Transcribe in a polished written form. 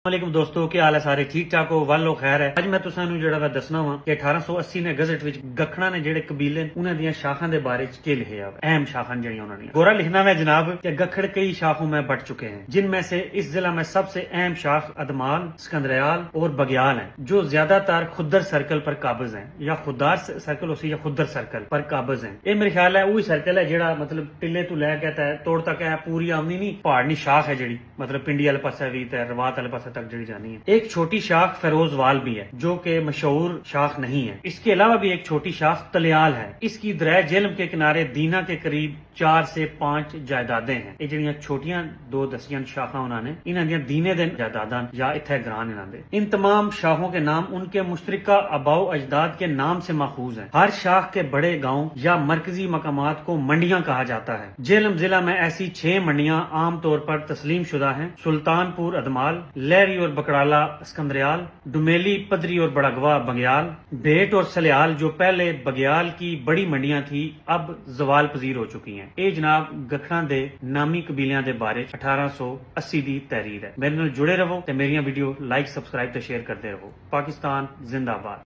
वालेकुम दोस्तों, क्या हाल है? सारे ठीक ठाक हो? वालो खैर है। ਅੱਜ ਮੈਂ ਤੁਸਾਂ ਨੂੰ ਜਿਹੜਾ ਵਾ ਦੱਸਣਾ ਵਾ ਕਿ 1880 ਨੇ ਗਜ਼ਟ ਵਿੱਚ ਗਖਣਾ ਨੇ ਜਿਹੜੇ ਕਬੀਲੇ ਨੇ ਉਹਨਾਂ ਦੀਆਂ ਸ਼ਾਖਾਂ ਦੇ ਬਾਰੇ ਚ ਕੀ ਲਿਖਿਆ ਵਾ। अहम शाखां ਜਿਹੜੀਆਂ ਉਹਨਾਂ ਦੀਆਂ गोरा लिखना है जनाब कि गखड़ कई शाखों में बट चुके हैं, जिनमें से इस जिला में सबसे अहम शाख अदमाल, सिकंदरयाल और बग्याल हैं, जो ज्यादातर खुदर सर्कल पर काबिज हैं, या खुदार सर्कल हो सी या खुदर सर्कल पर काबिज हैं। ये मेरे ख्याल है वही सर्कल है ਜਿਹੜਾ मतलब टिल्ले तो लैके ते तोड़ तक है पूरी आमनी नहीं पहाड़नी शाख है ਜਿਹੜੀ मतलब पिंडी वाले पासे भी ते रवात वाले पासे तक जड़ी जानी है। एक छोटी शाख फेरोजवाल भी है जो कि मशहूर शाख नहीं है। इसके अलावा भी एक छोटी शाख तलियाल है। इसकी दरिया जेहलम के किनारे दीना के करीब 4 से 5 जायदादें हैं। ये जड़ियां छोटियां दो दसियां शाखा उन्होंने इन्हां दियां दीने दे जायदादां या इत्थे ग्रान इन्हां दे। इन तमाम शाखों के नाम उनके मुश्तरका आबाओ अजदाद के नाम से माखूज हैं। हर शाख के बड़े गांव या मरकजी मकामात को मंडियां कहा जाता है। जेहलम जिला में ऐसी 6 मंडियां आम तौर पर तस्लीम शुदा हैं। सुल्तानपुर अदमाल, लहरी और बकराला सिकंदरयाल, डुमेली पदरी और बड़गवा बग्याल, भेट और सलियाल जो पहले बग्याल की बड़ी मंडियां थी अब जवाल पजीर हो चुकी हैं। ਇਹ ਜਨਾਬ ਗਖੜਾਂ ਦੇ ਨਾਮੀ ਕਬੀਲਿਆਂ ਦੇ ਬਾਰੇ 1880 ਦੀ ਤਹਿਰੀਰ ਹੈ। ਮੇਰੇ ਨਾਲ ਜੁੜੇ ਰਹੋ ਤੇ ਮੇਰੀਆਂ ਵੀਡੀਓ ਲਾਈਕ, ਸਬਸਕ੍ਰਾਈਬ ਤੇ ਸ਼ੇਅਰ ਕਰਦੇ ਰਹੋ। ਪਾਕਿਸਤਾਨ ਜ਼ਿੰਦਾਬਾਦ।